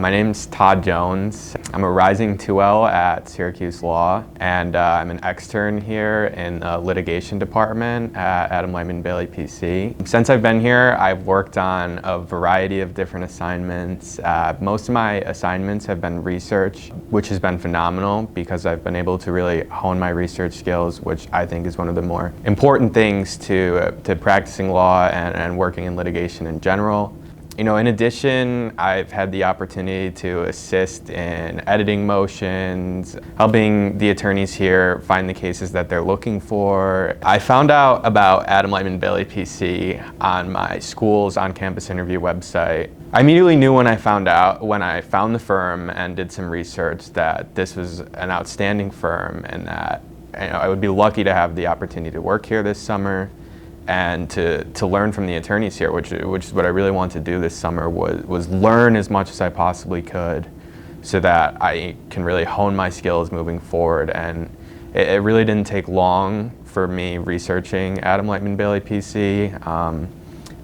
My name's Todd Jones. I'm a rising 2L at Syracuse Law, and I'm an extern here in the litigation department at Adam Lyman Bailey PC. Since I've been here, I've worked on a variety of different assignments. Most of my assignments have been research, which has been phenomenal because I've been able to really hone my research skills, which I think is one of the more important things to practicing law and working in litigation in general. You know, in addition, I've had the opportunity to assist in editing motions, helping the attorneys here find the cases that they're looking for. I found out about Adam Lyman Bailey PC on my school's on-campus interview website. I immediately knew when I found the firm and did some research that this was an outstanding firm and that I would be lucky to have the opportunity to work here this summer and to learn from the attorneys here, which is what I really wanted to do this summer, was learn as much as I possibly could so that I can really hone my skills moving forward. And it really didn't take long for me researching Adam Lyman Bailey PC.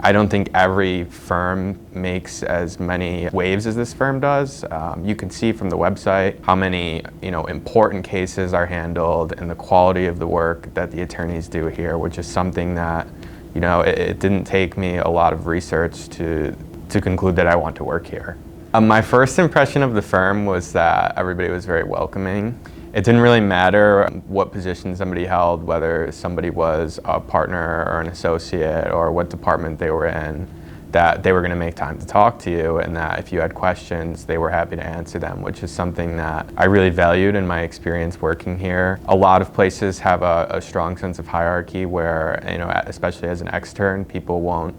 I don't think every firm makes as many waves as this firm does. You can see from the website how many important cases are handled and the quality of the work that the attorneys do here, which is something that it didn't take me a lot of research to conclude that I want to work here. My first impression of the firm was that everybody was very welcoming. It didn't really matter what position somebody held, whether somebody was a partner or an associate or what department they were in, that they were going to make time to talk to you and that if you had questions, they were happy to answer them, which is something that I really valued in my experience working here. A lot of places have a strong sense of hierarchy where, especially as an extern, people won't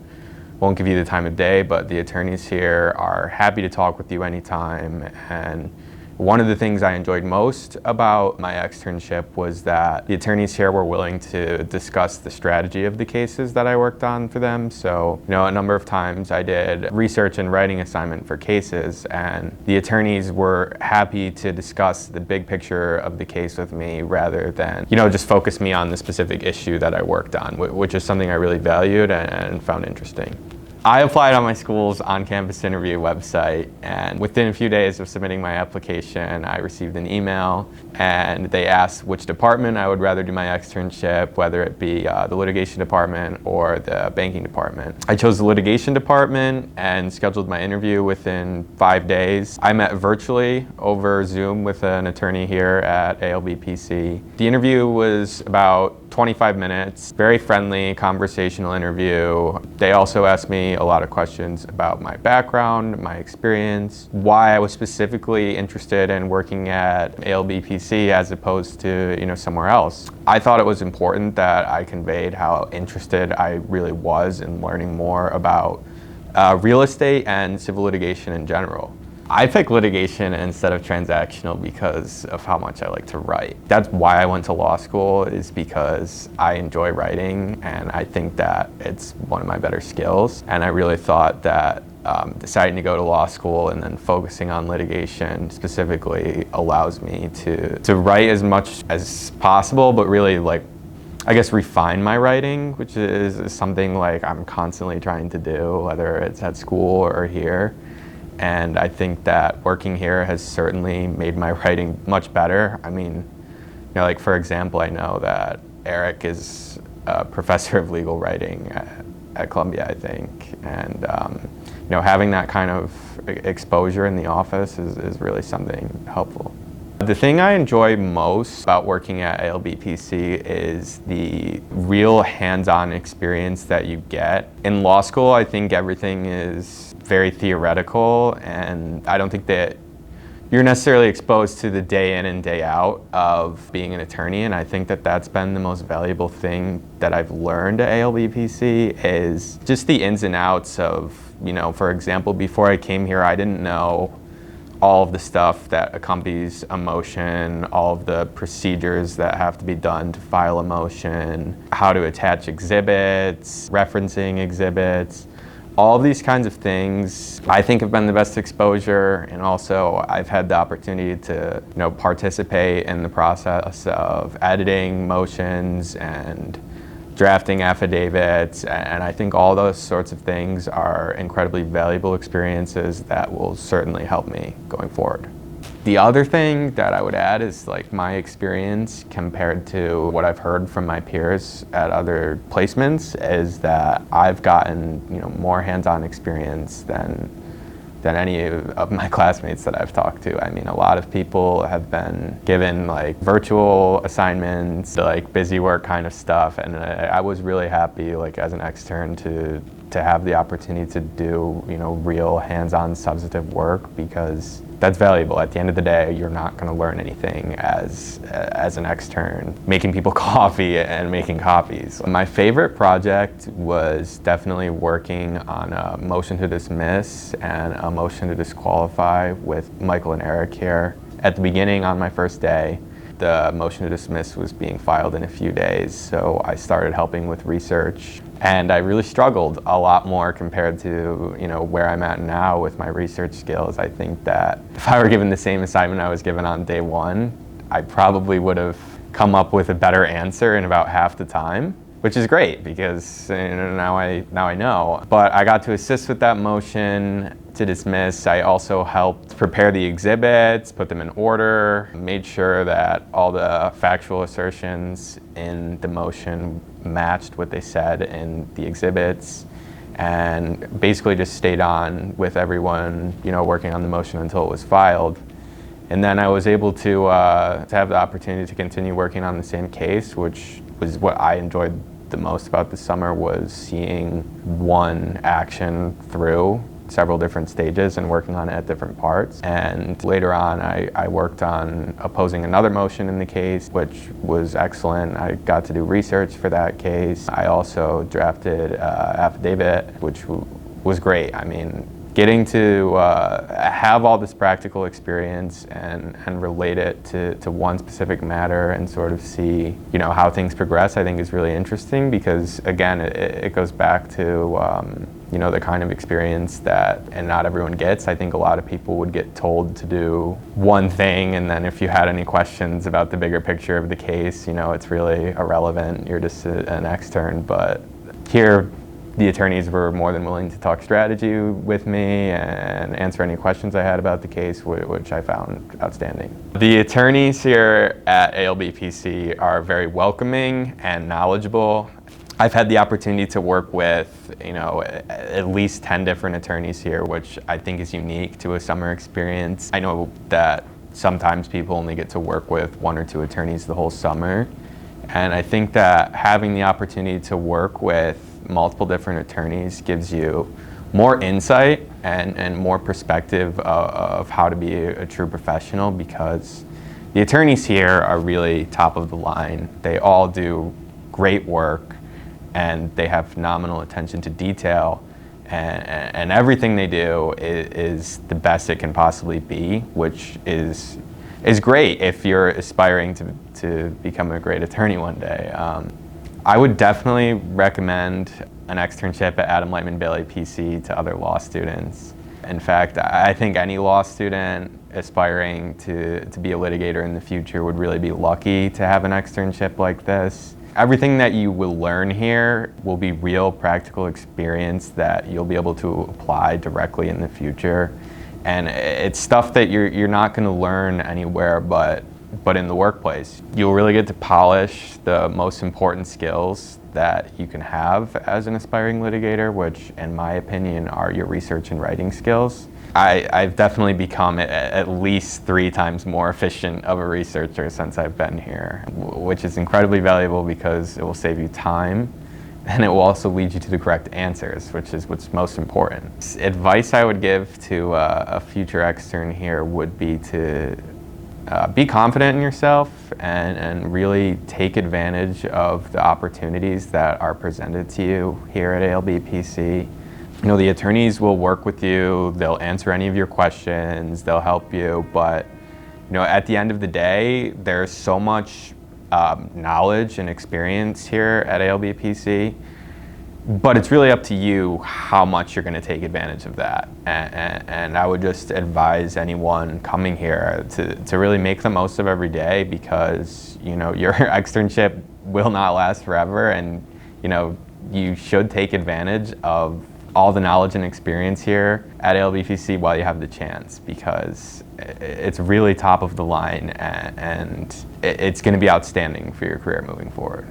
give you the time of day, but the attorneys here are happy to talk with you anytime. And one of the things I enjoyed most about my externship was that the attorneys here were willing to discuss the strategy of the cases that I worked on for them. So, a number of times I did research and writing assignment for cases, and the attorneys were happy to discuss the big picture of the case with me rather than, just focus me on the specific issue that I worked on, which is something I really valued and found interesting. I applied on my school's on-campus interview website, and within a few days of submitting my application, I received an email, and they asked which department I would rather do my externship, whether it be the litigation department or the banking department. I chose the litigation department and scheduled my interview within 5 days. I met virtually over Zoom with an attorney here at ALBPC. The interview was about 25 minutes, very friendly, conversational interview. They also asked me a lot of questions about my background, my experience, why I was specifically interested in working at ALBPC as opposed to somewhere else. I thought it was important that I conveyed how interested I really was in learning more about real estate and civil litigation in general. I picked litigation instead of transactional because of how much I like to write. That's why I went to law school, is because I enjoy writing and I think that it's one of my better skills. And I really thought that deciding to go to law school and then focusing on litigation specifically allows me to write as much as possible, but really refine my writing, which is something I'm constantly trying to do, whether it's at school or here. And I think that working here has certainly made my writing much better. I mean, for example, I know that Eric is a professor of legal writing at Columbia, I think. And, having that kind of exposure in the office is really something helpful. The thing I enjoy most about working at ALBPC is the real hands-on experience that you get. In law school, I think everything is very theoretical, and I don't think that you're necessarily exposed to the day in and day out of being an attorney, and I think that that's been the most valuable thing that I've learned at ALBPC is just the ins and outs of, for example, before I came here, I didn't know all of the stuff that accompanies a motion, all of the procedures that have to be done to file a motion, how to attach exhibits, referencing exhibits. All of these kinds of things I think have been the best exposure, and also I've had the opportunity to participate in the process of editing motions and drafting affidavits, and I think all those sorts of things are incredibly valuable experiences that will certainly help me going forward. The other thing that I would add is like my experience compared to what I've heard from my peers at other placements is that I've gotten more hands-on experience than any of my classmates that I've talked to. I mean, a lot of people have been given like virtual assignments, like busy work kind of stuff, and I was really happy like as an extern to have the opportunity to do real hands-on substantive work, because that's valuable. At the end of the day, you're not going to learn anything as an extern making people coffee and making copies. My favorite project was definitely working on a motion to dismiss and a motion to disqualify with Michael and Eric here. At the beginning, on my first day, the motion to dismiss was being filed in a few days, so I started helping with research, and I really struggled a lot more compared to where I'm at now with my research skills. I think that if I were given the same assignment I was given on day one, I probably would have come up with a better answer in about half the time, which is great because now I know. But I got to assist with that motion to dismiss. I also helped prepare the exhibits, put them in order, made sure that all the factual assertions in the motion matched what they said in the exhibits, and basically just stayed on with everyone, working on the motion until it was filed. And then I was able to have the opportunity to continue working on the same case, which was what I enjoyed the most about the summer, was seeing one action through several different stages and working on it at different parts. And later on, I worked on opposing another motion in the case, which was excellent. I got to do research for that case. I also drafted affidavit, which was great. I mean, getting to have all this practical experience and relate it to one specific matter and sort of see how things progress, I think is really interesting, because again, it goes back to the kind of experience that not everyone gets. I think a lot of people would get told to do one thing, and then if you had any questions about the bigger picture of the case, it's really irrelevant. You're just an extern. But here, the attorneys were more than willing to talk strategy with me and answer any questions I had about the case, which I found outstanding. The attorneys here at ALBPC are very welcoming and knowledgeable. I've had the opportunity to work with, at least 10 different attorneys here, which I think is unique to a summer experience. I know that sometimes people only get to work with 1 or 2 attorneys the whole summer, and I think that having the opportunity to work with multiple different attorneys gives you more insight and more perspective of how to be a true professional, because the attorneys here are really top of the line. They all do great work, and they have phenomenal attention to detail, and everything they do is the best it can possibly be, which is great if you're aspiring to become a great attorney one day. I would definitely recommend an externship at Adam Lightman Bailey PC to other law students. In fact, I think any law student aspiring to be a litigator in the future would really be lucky to have an externship like this. Everything that you will learn here will be real practical experience that you'll be able to apply directly in the future. And it's stuff that you're not going to learn anywhere but in the workplace. You'll really get to polish the most important skills that you can have as an aspiring litigator, which in my opinion are your research and writing skills. I've definitely become at least 3 times more efficient of a researcher since I've been here, which is incredibly valuable because it will save you time, and it will also lead you to the correct answers, which is what's most important. Advice I would give to a future extern here would be to be confident in yourself and really take advantage of the opportunities that are presented to you here at ALBPC. The attorneys will work with you, they'll answer any of your questions, they'll help you, but at the end of the day, there's so much knowledge and experience here at ALBPC, but it's really up to you how much you're going to take advantage of that. And I would just advise anyone coming here to really make the most of every day, because your externship will not last forever, and you know, you should take advantage of all the knowledge and experience here at ALBPC while you have the chance, because it's really top of the line and it's going to be outstanding for your career moving forward.